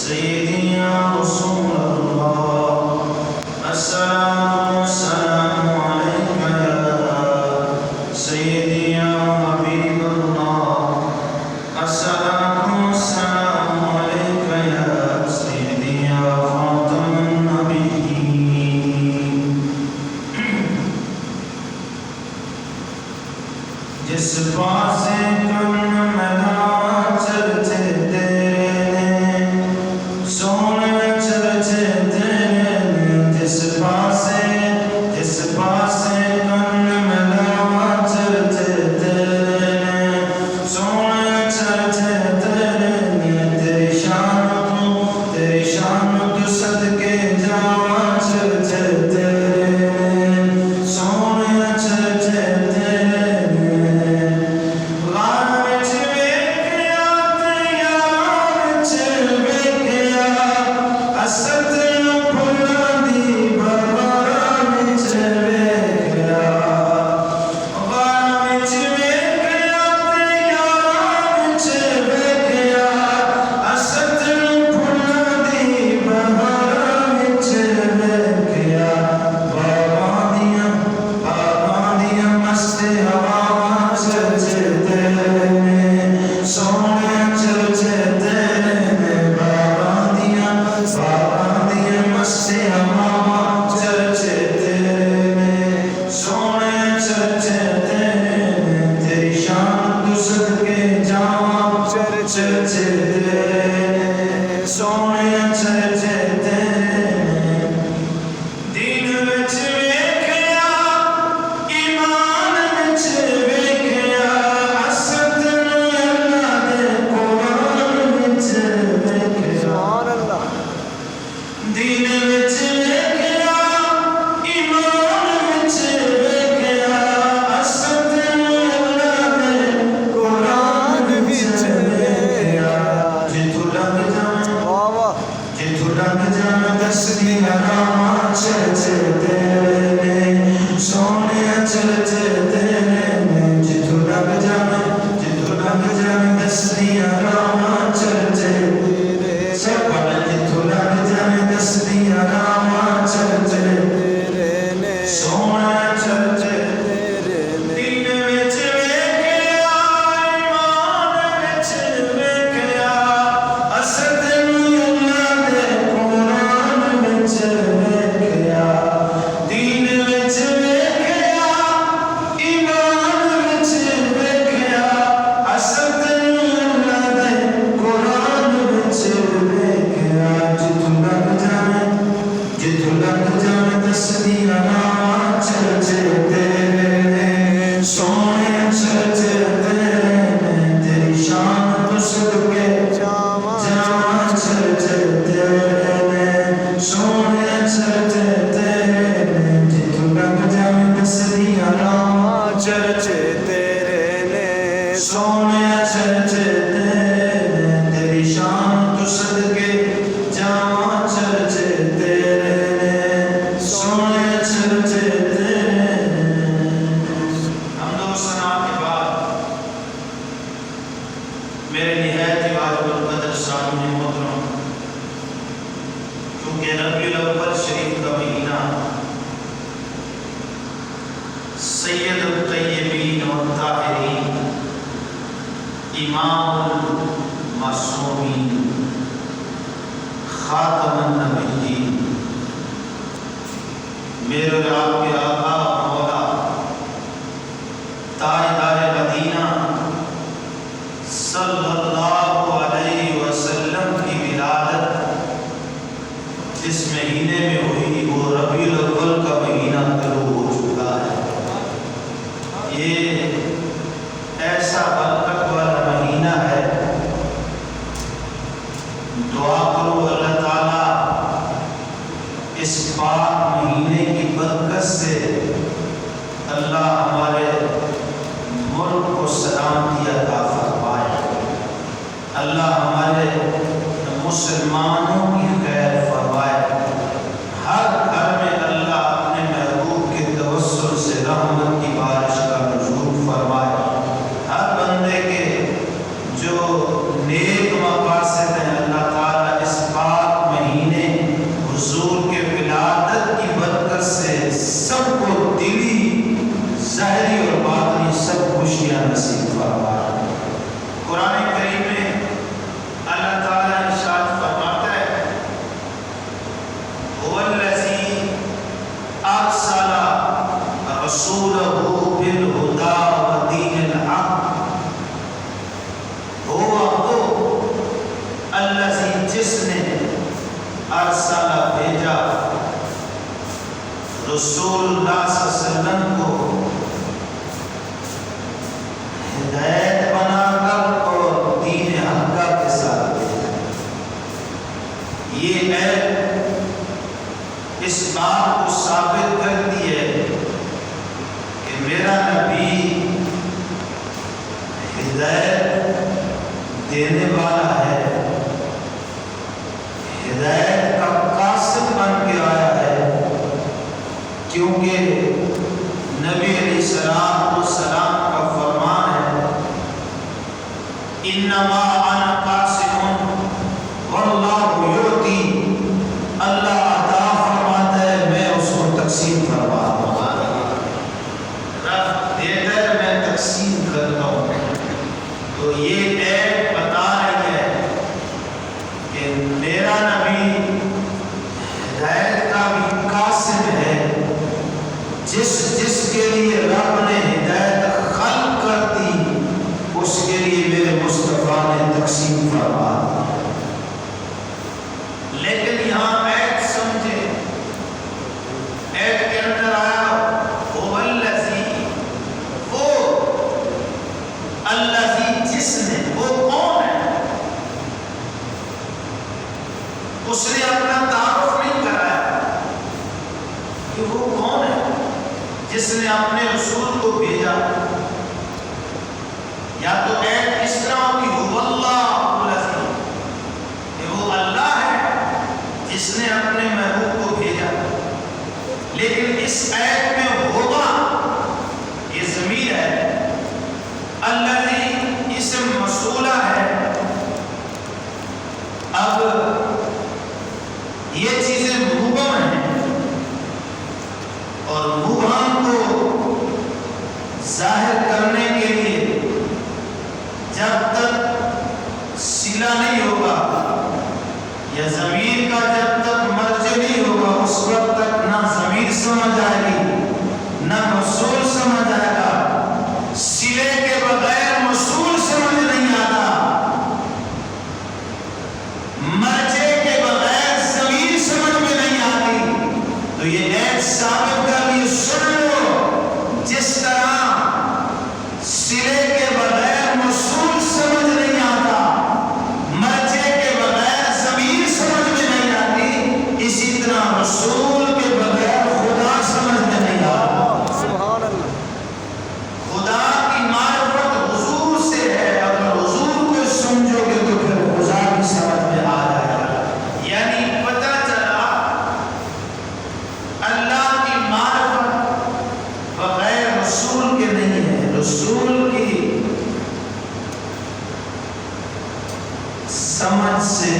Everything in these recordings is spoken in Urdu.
سيدي يا رسول الله السلام والسلام عليك يا سيدي يا حبيب الله السلام والسلام عليك يا سيدي يا خاتم النبيين جس پاس کن ملا چلتے تیرے سونے چلتے تیرے جس پاس کن ملا چلتے تیرے سونے چلتے تیرے تیری شان تو صدقے جاواں چلتے تیرے سونے چلتے تیرے سید الطیبین والطاہرین امام المعصومین خاتم النبیین میرے اور آپ کے آقا مولا تاجدار مدینہ صلی اللہ علیہ وسلم کی ولادت جس مہینے میں ہوئی وہ ربیع الاول کا مہینہ شروع ہو چکا ہے۔ یہ ایسا برکت والا مہینہ ہے، دعا کرو اللہ تعالیٰ اس پاک مہینے کی برکت سے اللہ ہمارے ملک کو سلامتی عطا فرمائے، اللہ ہمارے مسلمانوں کی خیر فرمائے، ہر گھر میں اللہ اپنے محبوب کے توسل سے رحمت کی بارش کا نزول فرمائے، ہر بندے کے جو نیک مقاصد ہیں اللہ تعالیٰ اس پاک الذی جس نے ارسل بھیجا رسول اللہ صلی اللہ علیہ وسلم کو ہدایت بنا کر اور دین حق کے ساتھ بھیجا۔ یہ ایت اس بات کو ثابت کرتی ہے کہ میرا نبی ہدایت دینے والا ہے، ہدایت کا قاسم بن کے آیا ہے، کیونکہ نبی علیہ السلام کا فرمان ہے انما انا قاسم واللہ یعطی، اللہ عطا فرماتا ہے میں اس کو تقسیم فرماتا ہوں، رب دیتا ہے میں تقسیم کرتا ہوں۔ تو یہ ایت بتا رہی ہے کہ میرا نبی ہدایت کا بھی قاسم ہے، جس کے لیے رب نے ہدایت خلق کر دی اس کے لیے میرے مصطفیٰ نے تقسیم فرما دی۔ لیکن یہاں ایت سمجھے، ایت کے اندر آیا وہ الذی، وہ الذی جس نے، وہ کون ہے؟ اس نے اپنا تعارف نہیں کرایا کہ وہ کون ہے جس نے اپنے رسول کو بھیجا۔ یا تو ایت اس طرح ہوگی هو اللہ الذی، کہ وہ اللہ ہے جس نے اپنے محبوب کو بھیجا، لیکن اس ایت میں ہوگا یہ ضمیر ہے، الذی اسم موصولہ ہے۔ اب یہ چیزیں مبہم ہیں اور مبہم کو ظاہر کرنے کے لیے جب تک صلہ نہیں ہوگا یا ضمیر کا جب تک مرجع نہیں ہوگا اس وقت تک نہ ضمیر سمجھ آئے گی نہ موصول سمجھ آئے گا۔ صلے کے بغیر موصول سمجھ نہیں آتا، مرجع کے بغیر ضمیر سمجھ میں نہیں آتی۔ تو یہ ایت ثابت کر لی، سن لو، جس طرح صلے کے بغیر موصول سمجھ نہیں آتا، مرجع کے بغیر ضمیر سمجھ میں نہیں آتی، اسی طرح رسول کے بغیر خدا سمجھ میں نہیں آتا۔ سبحان اللہ۔ خدا کی معرفت حضور سے ہے، اگر حضور کو سمجھو گے تو پھر خدا کی سمجھ میں آ جائے گا۔ یعنی پتہ چلا اللہ کی معرفت بغیر رسول کے نہیں ہے، رسول کی سمجھ سے،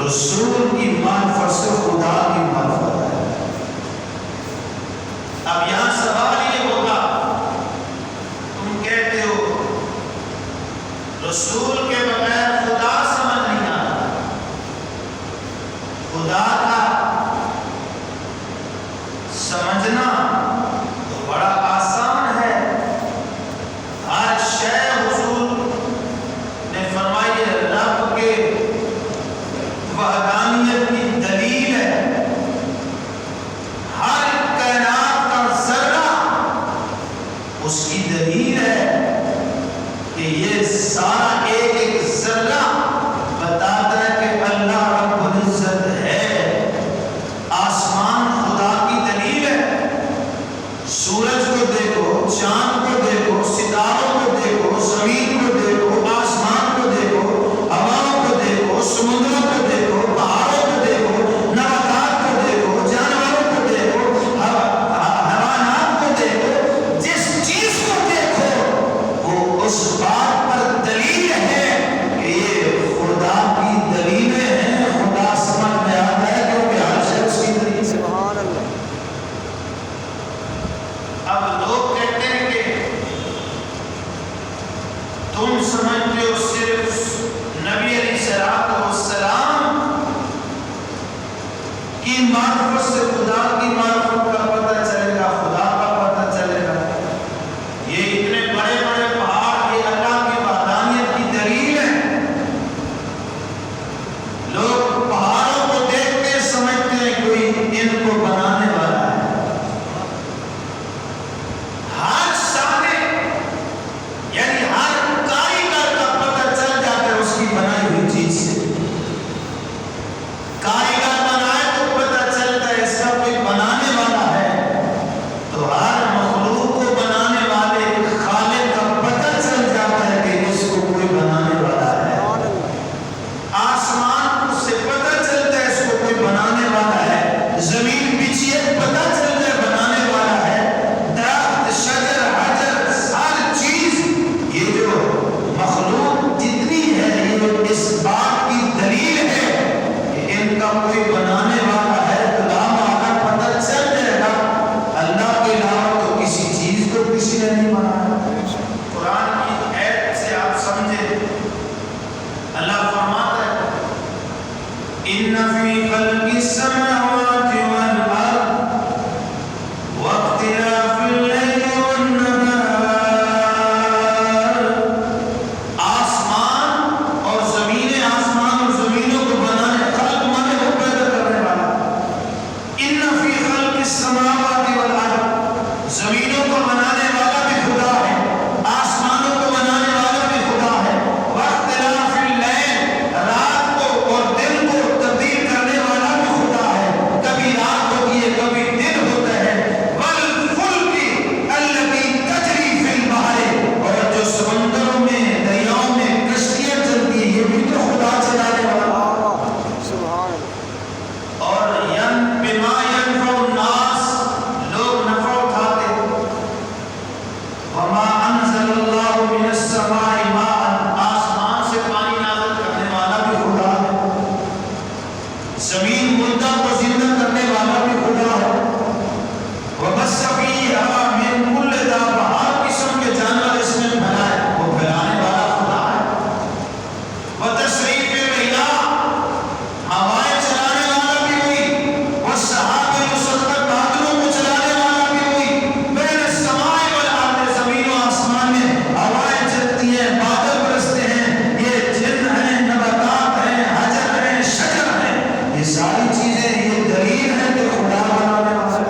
رسول کی معرفت سے خدا کی معرفت ہے۔ اب یہاں سوال یہ ہوگا، تم کہتے ہو رسول کے بغیر خدا سمجھ نہیں آتا، خدا کا سمجھنا تو بڑا آسان ہے، ہر شے حضور نے فرمائی ہے رب کے وحدانیت کی دلیل ہے، ہر کائنات کا ذرہ اس کی دلیل ہے کہ یہ سارا ایک کا کوئی بنانے والا ہے تو لامحالہ پتہ چل جائے گا اللہ کے علاوہ تو کسی چیز کو کسی نے نہیں بنایا۔ قرآن کی آیت سے آپ سمجھے، اللہ فرماتا ہے ان فی خلق السماوات والارض واختلاف اللیل والنہار، آسمان اور زمینیں، آسمان اور زمینوں کو بنانے، خلق مانے وہ پیدا کرنے والا، ان فی خلق السماوات والارض، زمینوں کو بنانے والا بھی خدا ہے، آسمانوں کو بنانے والا بھی خدا ہے، واختلاف اللیل، رات کو اور دن کو تبدیل کرنے والا بھی خدا ہے، کبھی رات ہوتی ہے کبھی دن ہوتا ہے، والفلک التی تجری فی البحر، اور جو سمندروں میں دریاؤں میں کشتیاں چلتی ہیں یہ بھی تو خدا چلانے والا، اور بما ينفع الناس، لوگ نفع اٹھاتے، وما انزل اللہ من السماء ماء، آسمان سے پانی نازل کرنے والا بھی خدا ہے، زمین مردہ کو زندہ کرنے والا بھی خدا ہے، وبث فیہا من کل دابہ، ہر قسم کے جانور اس میں پھیلائے، وہ پھیلانے والا خدا ہے، وتصریف الرياح، ہوائیں چلانے والا بھی وہی، والسحاب المسخر، بادلوں کو چلانے والا بھی وہی، بین السماء والارض، زمین و آسمان میں ہوائیں چلتی ہیں، بادل برستے ہیں، یہ جن ہیں، نباتات ہیں، حجر ہیں، شجر ہیں، یہ ساری چیزیں یہ دلیل ہے کہ خدا بنانے والا ہے۔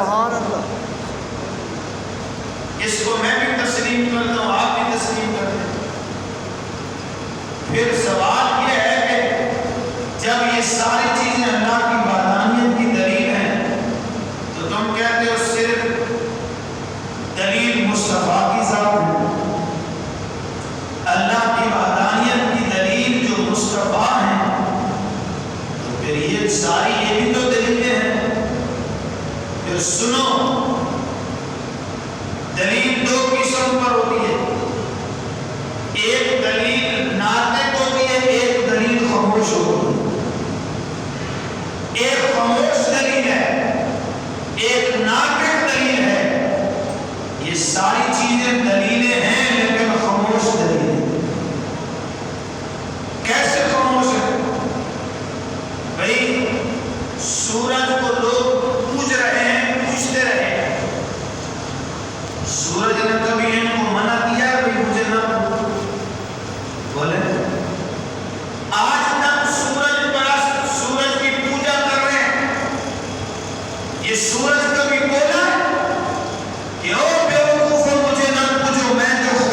اس کو میں بھی تسلیم کرتا ہوں، آپ بھی تسلیم کرتے ہیں۔ پھر سوال یہ ہے کہ جب یہ ساری چیزیں اللہ کی وحدانیت کی دلیل ہیں تو تم کہتے ہو صرف دلیل مصطفیٰ کی ذات ہے، اللہ کی وحدانیت کی دلیل جو مصطفیٰ ہیں، تو پھر یہ ساری یہ بھی تو دلیلیں ہیں۔ پھر سنو، دلیل دو قسم پر ہوتی ہے، ایک دلیل ناطق ہوتی ہے، ایک دلیل خاموش ہوتی ہے، ایک خاموش دلیل ہے، ایک ناطق دلیل ہے، یہ ساری چیزیں دلیلیں ہیں لیکن خاموش دلیل ہے۔ کیسے خاموش ہے؟ بھئی سورج کو لوگ پوج رہے ہیں، پوجتے رہے ہیں، سورج نے کبھی ان کو منع کیا ہے بھئی مجھے نہ پوجو؟ بولے آج تک سورج پرست، سورج کی پوجا کر رہے ہیں، یہ سورج کبھی بولا ہے کہ او بیوقوفو مجھے نہ پوجو، میں تو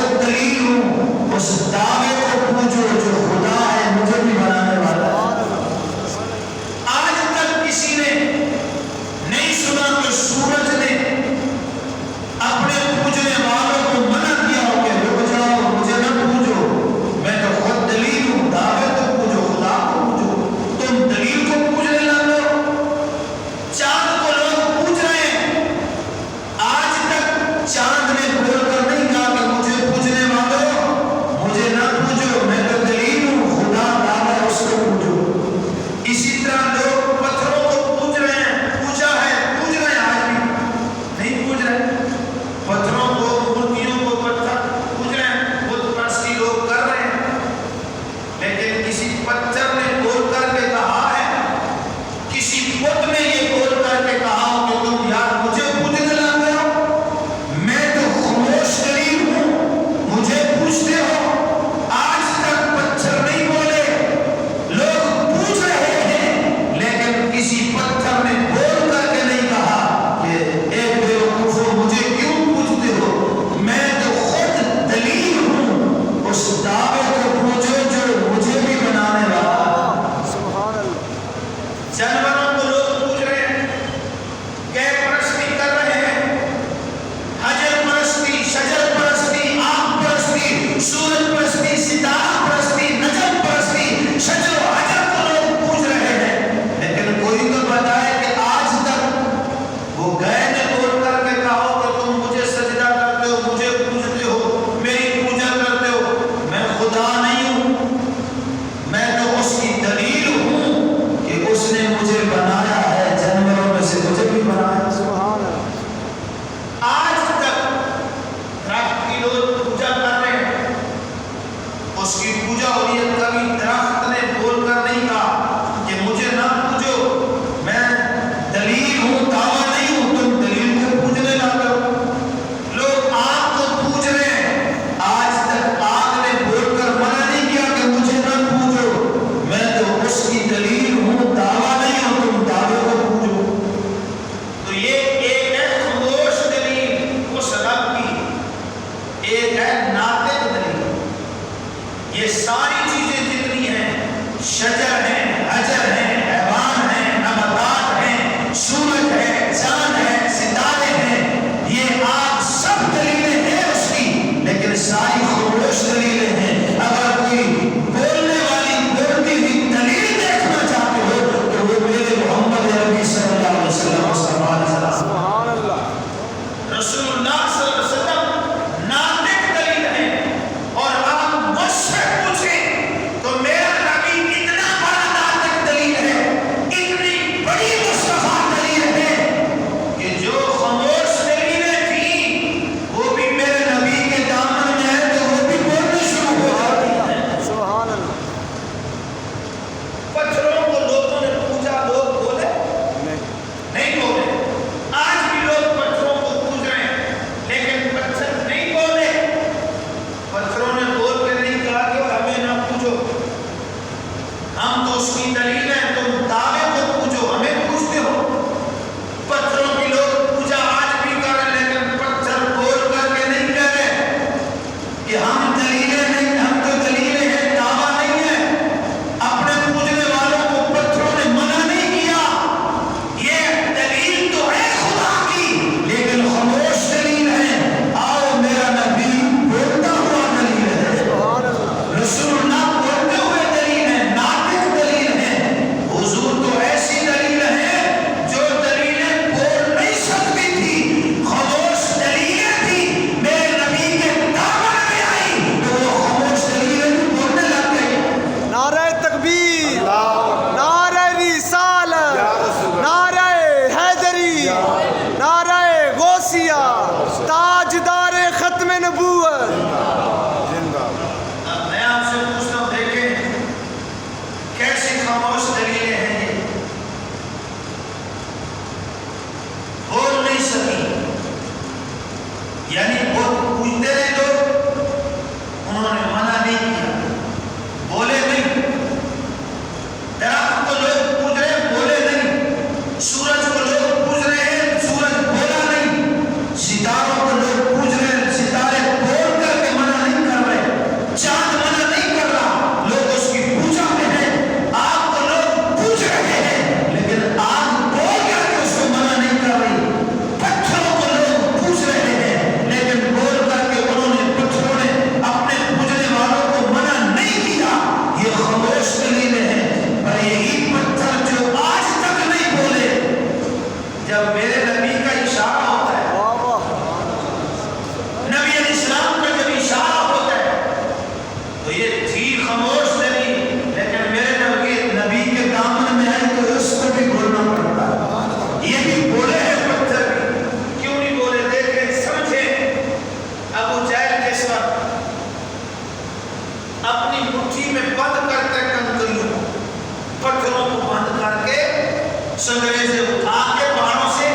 سنگرے سے اٹھا کے پہاڑوں سے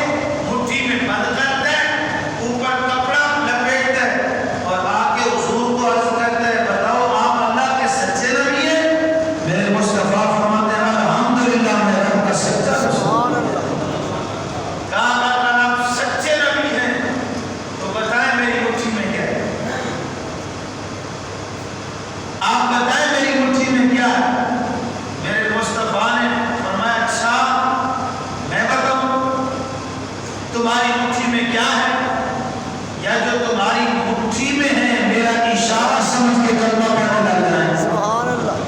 مٹھی میں بند کرتا ہے، اوپر کپڑا لپیٹتا ہے اور آ کے حضور کو عرض کرتا ہے بتاؤ آپ اللہ کے سچے نبی ہیں؟ میرے مصطفیٰ فرماتے ہیں الحمدللہ میں رب کا سچا رسول ہوں۔ کہا اگر آپ سچے نبی ہیں تو بتائیں میری مٹھی میں کیا ہے، آپ بتائیں میری مٹھی میں کیا ہے۔ میرے مصطفیٰ نے فرمایا اچھا میں بتاؤں تمہاری مٹھی میں کیا ہے، یا جو تمہاری مٹھی میں ہے میرا اشارہ سمجھ کے کلمہ پڑھنے لگ جائیں۔ سبحان اللہ۔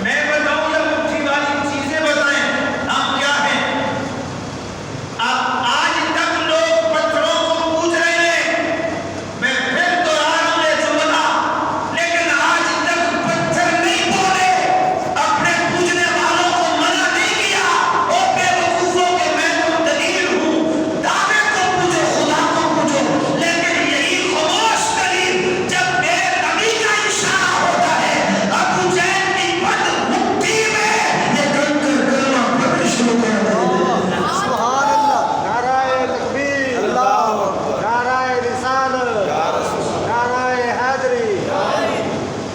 میں بتاؤں یا مٹھی والی چیزیں بتائیں ہم کیا ہیں؟ اب آج تک لوگ پتھروں کو پوج رہے ہیں، میں پھر دوہرا رہا ہوں یہ جملہ، لیکن آج تک پتھر نہیں بولے، اپنے پوجنے والوں کو منع نہیں کیا۔ او بے وقوفوں کہ میں تو دلیل ہوں، دعوے کو پوجو خدا کو پوجو، لیکن یہی خاموش دلیل جب میرے نبی کا اشارہ ہوتا ہے ابو جہل کی بد مٹھی میں یہ کنکر کلمہ پڑھنا شروع کر دیتے ہیں۔ سبحان اللہ، نعرہ تکبیر، اللہ، نعرہ رسالت، نعرہ حیدری۔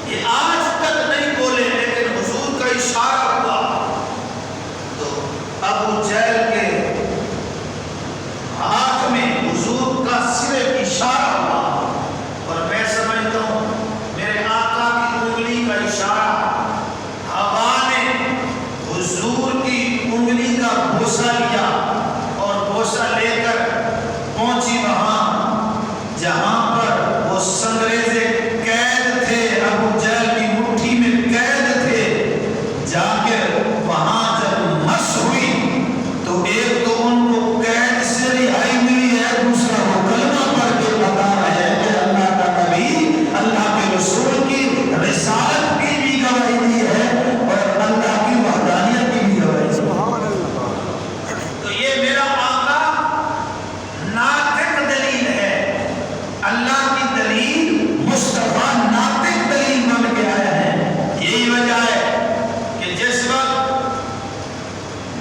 یہ آج تک نہیں بولے لیکن حضور کا اشارہ ہوا تو ابو جہل کے ہاتھ میں حضور کا صرف اشارہ ہوا، اور میں سمجھتا ہوں میرے آقا کی انگلی کا اشارہ ہوا نے حضور کی انگلی کا بوسہ لیا اور بوسہ لے کر پہنچی وہاں جہاں پر وہ سنگریزے قید تھے، ابو جہل کی مٹھی میں قید تھے۔ جا کے وہاں جب مس ہوئی تو ایک تو ان کو قید سے رہائی ملی ہے، دوسرا وہ کلمہ پڑھ کے بتا رہے ہیں کہ اللہ کا نبی اللہ کے رسول کی رسالت کی بھی گواہی دی ہے اور اللہ کی وحدانیت کی بھی گواہی دی ہے۔ سبحان اللہ۔ تو یہ میرا آقا ناطق دلیل ہے، اللہ کی دلیل مصطفیٰ ناطق دلیل بن کے آیا ہے۔ یہی وجہ ہے کہ جس وقت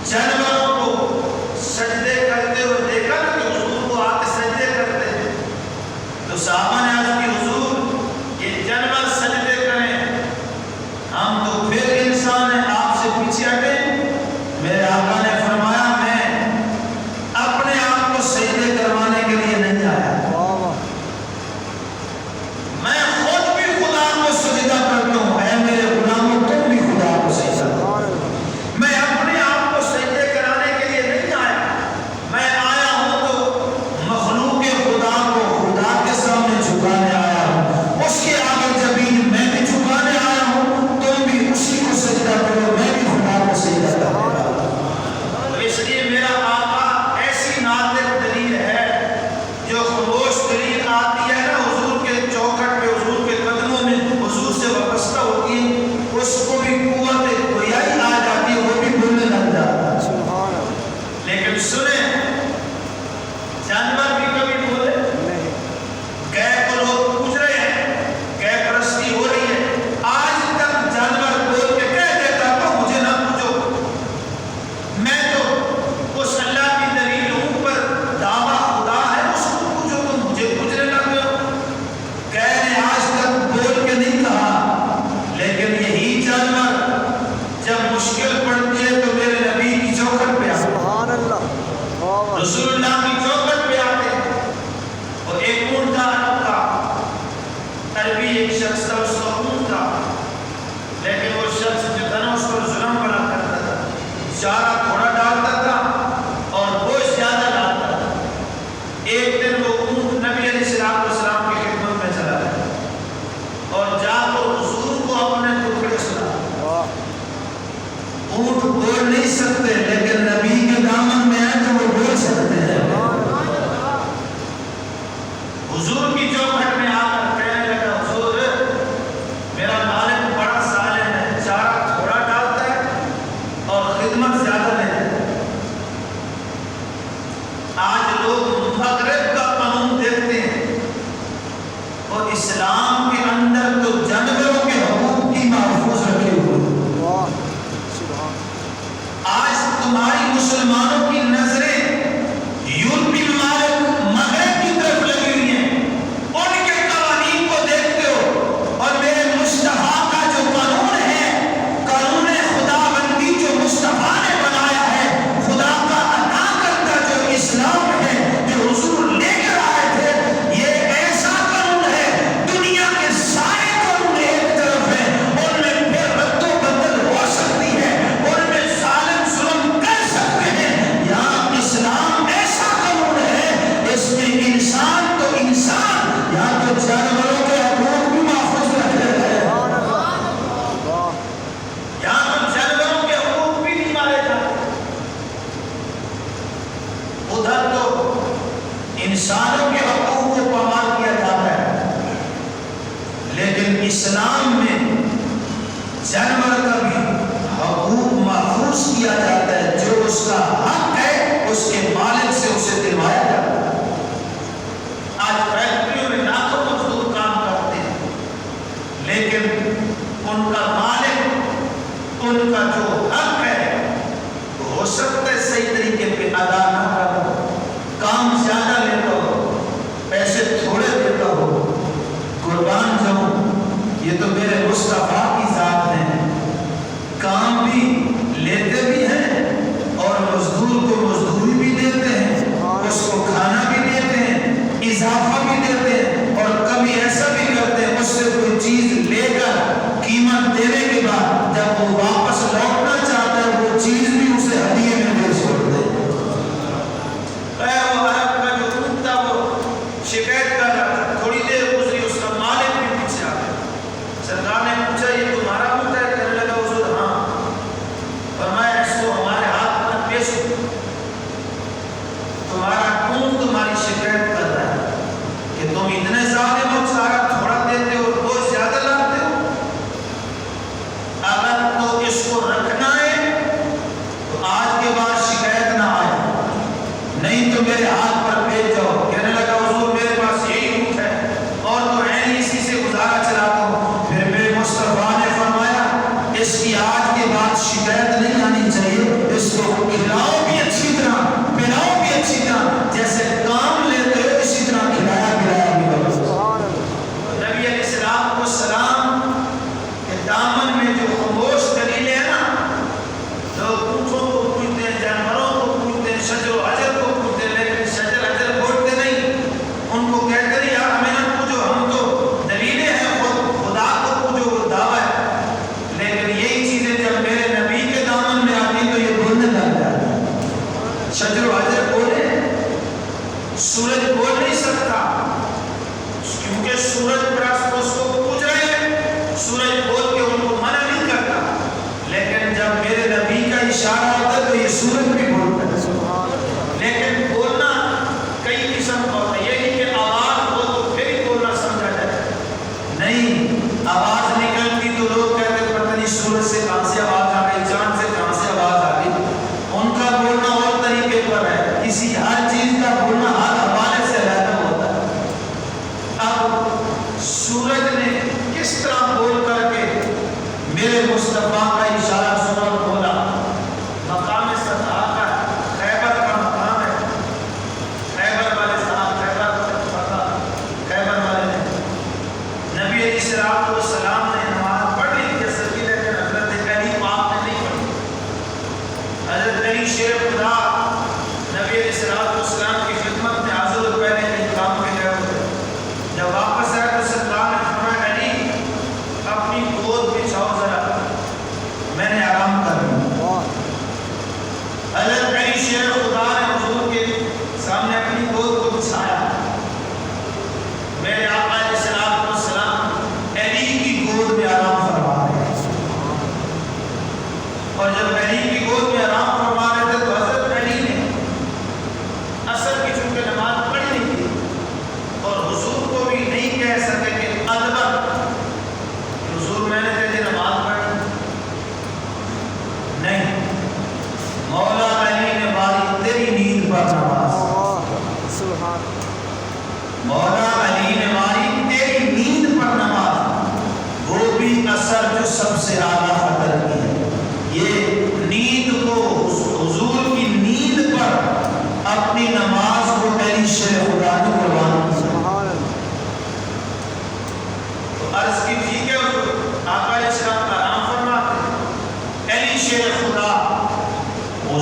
جانوروں کو سجدے کرتے ہوئے دیکھا نا کہ حضور کو آ کے سجدے کرتے ہیں تو صحابہ نے عرض کی حضور یہ جانور سجدے کریں، ہم تو پھر انسان ہیں آپ سے پیچھے ہٹیں۔ میرے آقا نے فرمایا میں اپنے آپ کو سجدے کروانے کے لیے نہیں آیا، واہ واہ، میں خود بھی خدا کو سجدہ کرتا ہوں، اے میرے غلاموں تم بھی خدا کو سجدہ کرو۔ سبحان اللہ۔ میں اپنے آپ کو سجدے کرانے کے لیے نہیں آیا، میں آیا ہوں تو مخلوق خدا کو خدا کے سامنے جھکانے آیا ہوں، اس کے آگے زمین میں بھی جھکانے آیا ہوں، تم بھی اسی کو سجدہ کرو، میں بھی خدا کو سجدہ کرتا ہوں۔ تو اس لیے میرا آقا ایسی ناطق دلیل ہے جو خاموش دلیل آتی ہے نا حضور کے چوکھٹ پہ، حضور کے قدموں میں حضور سے وابستہ ہوتی ہے، اس کو بھی قوت گویائی آ جاتی ہے، وہ بھی بولنے لگ جاتا ہے۔ سبحان اللہ۔ لیکن سنیں جانور بھی کبھی بولے، نہیں، گائے کو لوگ پوچھ رہے ہیں، گائے پرستی ہو رہی ہے، آج تک جانور بول کے کہہ دیتا تو مجھے نہ پوچھو، میں تو اس اللہ کی دلیل ہوں پر دعویٰ خدا ہے اس کو پوچھو، تو مجھے پوچھنے لگے ہو۔ گائے نے آج تک بول کے نہیں کہا، لیکن یہی جانور جب مشکل پڑتی ہے تو میرے نبی کی چوکھٹ پہ آتے ہیں، سبحان اللہ، واہ واہ، رسول اللہ کی چوکھٹ پہ آتے ہیں۔ اور ایک اونٹ تھا انوکھا، عربی ایک شخص تھا اس کا اونٹ تھا، لیکن وہ شخص جو تھا نا اس پر ظلم بڑا کرتا تھا، چارہ تھوڑا ڈالتا تھا اور گوشت زیادہ ڈالتا تھا۔ ایک دن وہ اونٹ نبی علیہ السلام کی خدمت میں چلا گیا اور جا کر حضور کو اپنے ٹکڑے سنا۔ واہ، اونٹ بول نہیں سکتے لیکن نبی کے دامن میں ہے تو وہ بول سکتے ہیں۔ حضور کی چوکھٹ میں آ کر کہنے لگا حضور میرا مالک بڑا ظالم ہے، چارہ تھوڑا ڈالتا ہے اور خدمت زیادہ لیتا ہے۔ آج لوگ مغرب کا قانون دیکھتے ہیں اور اسلام کے اندر تو جانوروں کے حقوق کی محفوظ رکھے ہوئے۔ واہ، سبحان، آج تمہاری مسلمانوں کی نظریں یورپی ممالک مغرب کی طرف لگی ہوئی ہیں، ان کے قوانین کو دیکھتے ہو، اور میرے مصطفیٰ کا جو قانون ہے، قانون خدا بندی جو مصطفیٰ نے بنایا ہے، خدا کا عطا کرتا جو اسلام ہے، جو حضور لے کر آئے تھے، یہ ایسا قانون ہے، دنیا کے سارے قانون ایک طرف ہیں، ان میں پھر رد و بدل ہو سکتی ہے، ان میں ظالم ظلم کر سکتے ہیں، یہاں اسلام ایسا قانون ہے، اس میں انسان تو انسان، یہاں تو جانوروں کے حقوق بھی محفوظ رکھے گئے ہیں، یہاں تو جانوروں کے حقوق بھی نہیں مارے جاتے، ادھر تو انسانوں کے حقوق کو پامال کیا جاتا ہے، لیکن اسلام میں جانور کا بھی حقوق محفوظ کیا جاتا ہے، جو اس کا حق ہے اس کے مالک سے اسے دلوایا جاتا ہے۔ آج فیکٹریوں میں لاکھوں مزدور کام کرتے ہیں، لیکن ان کا مالک ان کا جو حق ہے ہو سکتا ہے صحیح طریقے پہ ادا نہ کرتا ہو، کام زیادہ لیتا ہو، پیسے تھوڑے دیتا ہو، قربان جاؤں یہ تو میرے مصطفیٰ کی ذات ہے، کام بھی لیتے بھی ہیں اور مزدور کو مزدوری بھی دیتے ہیں، اس کو کھانا بھی دیتے ہیں، اضافہ بھی دیتے ہیں، اور کبھی ایسا بھی کرتے ہیں اس سے کوئی چیز لے کر قیمت دینے کے بعد جب وہ واپس لوٹنا چاہتا ہے وہ چیز بھی اسے ہدیے میں دے چھوڑتے ہیں۔ وہ عرب کا جو اونٹ تھا وہ شکایت کر رہا تھا، تھوڑی دیر گزری اس کا مالک بھی پیچھے آ گیا، سرکار نے پوچھا یہ تمہارا اونٹ ہے؟ کہنے لگا حضور ہاں، فرمایا اس کو ہمارے ہاتھ میں پیش کرو، تمہارا اونٹ تمہاری شکایت کر رہا ہے کہ تم اتنے ظالم ہو، سارا تھوڑا دیتے ہو، بہت زیادہ لاتے ہو، اگر تو اس کو رکھنا ہے تو آج کے بعد شکایت نہ آئے، نہیں تو میرے ہاتھ پر بھیج جاؤ۔ کہنے لگا حضور میرے پاس یہی اونٹ ہے اور تو ہے نہیں، اسی سے گزارا چلاتا ہوں۔ پھر میرے مصطفیٰ نے فرمایا اس کی آج کے بعد شکایت نہیں آنی چاہیے، اس کو کھلاؤ بھی اچھی طرح، پلاؤ بھی اچھی طرح، جیسے کام لیتے ہو اسی طرح کھلایا پلایا بھی کرو۔ نبی علیہ السلام کو سلام کے دامن میں جو خاموش دلیلیں ہیں نا، لوگ اونٹوں کو پوجتے ہیں، جانوروں کو پوجتے ہیں، شجر و حجر کو پوجتے ہیں، لیکن شجر حجر بولتے نہیں، ان کو کہتے ہیں یار ہمیں نہ پوجو، ہم تو دلیلیں ہیں، خدا کو پوجو، وہ دعویٰ ہے، لیکن یہی چیزیں جب میرے نبی کے دامن میں آتی تو یہ بولنے لگ جاتا ہے۔ شجر و حجر بولے، سورج بول نہیں سکتا کیونکہ سورج پرست اس کو پوج رہے ہیں، سورج بول کے ان کو منع نہیں کرتا، لیکن جب میرے نبی کا اشارہ ہوتا ہے تو یہ سورج بھی بولتا ہے، لیکن بولنا کئی قسم کا ہوتا ہے، یہ نہیں کہ آواز ہو تو پھر ہی بولنا سمجھا جائے، نہیں، آواز نکلتی تو لوگ کہتے ہیں پتہ نہیں سورج سے کہاں سے آواز آ گئی، چاند سے کہاں سے آواز آ گئی، ان کا بولنا اور طریقے پر ہے، کسی ہر چیز کا بولنا ہر حوالے سے رہتا ہوتا ہے۔ اب سورج نے کس طرح بول کر کے میرے مصطفیٰ کا اشارہ سنا اور بولا، مقام صدعہ کا خیبر کا مقام ہے، خیبر والے صاحب، خیبر والے نے نبی علیہ السلام نے نماز پڑھ لی جیسے کہ، لیکن حضرت علی کو آپ نے نہیں پڑھی، حضرت علی شیر خدا نبی علیہ السلام کی خدمت میں حاضر ہو، پہلے کہیں کام پہ گئے ہوئے، جب واپس آئے تو سرکار نے فرمایا علی اپنی گود بچھاؤ ذرا، میں نے آرام کر لیا۔ حضرت علی شیر خدا نے حضور کے سامنے اپنی گود کو بچھایا، میرے آقا علیہ السلام علی کی گود میں آرام فرما رہے ہیں، اور جب علی کی گود میں آرام فرما رہے تھے تو حضرت علی نے اثر کی چونکہ نماز پڑھی نہیں تھی اور حضور کو بھی نہیں کہہ سکے کہ ادبر حضور میں نے تیری نماز پڑھی نہیں، مولا علی نے باری تیری نیند پر نماز، مولا علی نے باری تیری نیند پر نماز، وہ بھی اثر جو سب سے اعلیٰ قدر کی ہے، یہ نیند کو حضور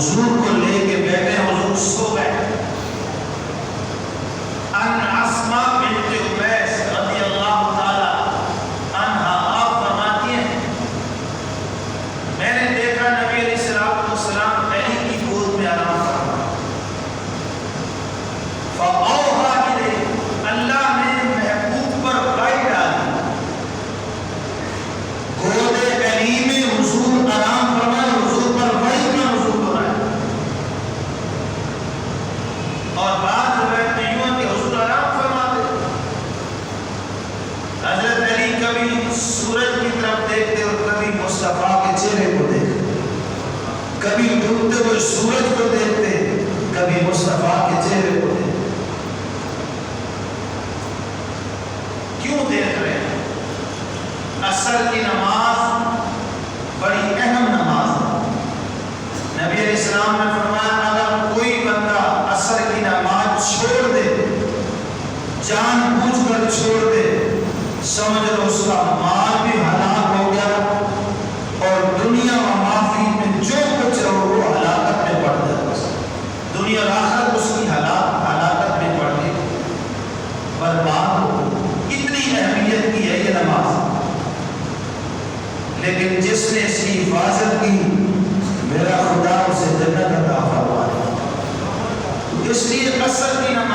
حضور کو لے کے بیٹھے، حضور سو گئے۔ ان اسماء بنت امیس رضی اللہ تعالی عنہا آپ فرماتی ہیں میں نے دیکھا نبی علیہ السلام علی کی گود میں آرام فرما، فاوحی الیہ، اللہ نے محبوب پر وحی ڈالی، گود علی میں حضور آرام فرمائے، حضور پر وحی کا نزول ہو رہا ہے۔ اور بعض روایت میں یوں ہے کہ حضور آرام فرماتے، حضرت علی کبھی سورج کی طرف دیکھتے اور کبھی مصطفیٰ کے چہرے کو دیکھتے، کبھی ڈوبتے ہوئے سورج کو دیکھتے، کبھی مصطفیٰ کے چہرے کو دیکھتے۔ کیوں دیکھ رہے ہیں؟ عصر کی نماز بڑی اہم نماز ہے۔ نبی علیہ السلام نے فرمایا اگر کوئی بندہ عصر کی نماز چھوڑ دے، جان بوجھ کر چھوڑ دے، سمجھ لو اس کا مال بھی ہلاک ہو گیا اور دنیا و معافی میں جو کچھ ہے وہ ہلاکت میں پڑ جائے، دنیا اور آخرت اس کی ہلاکت میں پڑ گئی، برباد ہو۔ اتنی اہمیت کی ہے یہ نماز، لیکن جس نے اس کی حفاظت کی میرا خدا اسے جنت عطا فرمائے۔ اس لیے عصر کی نماز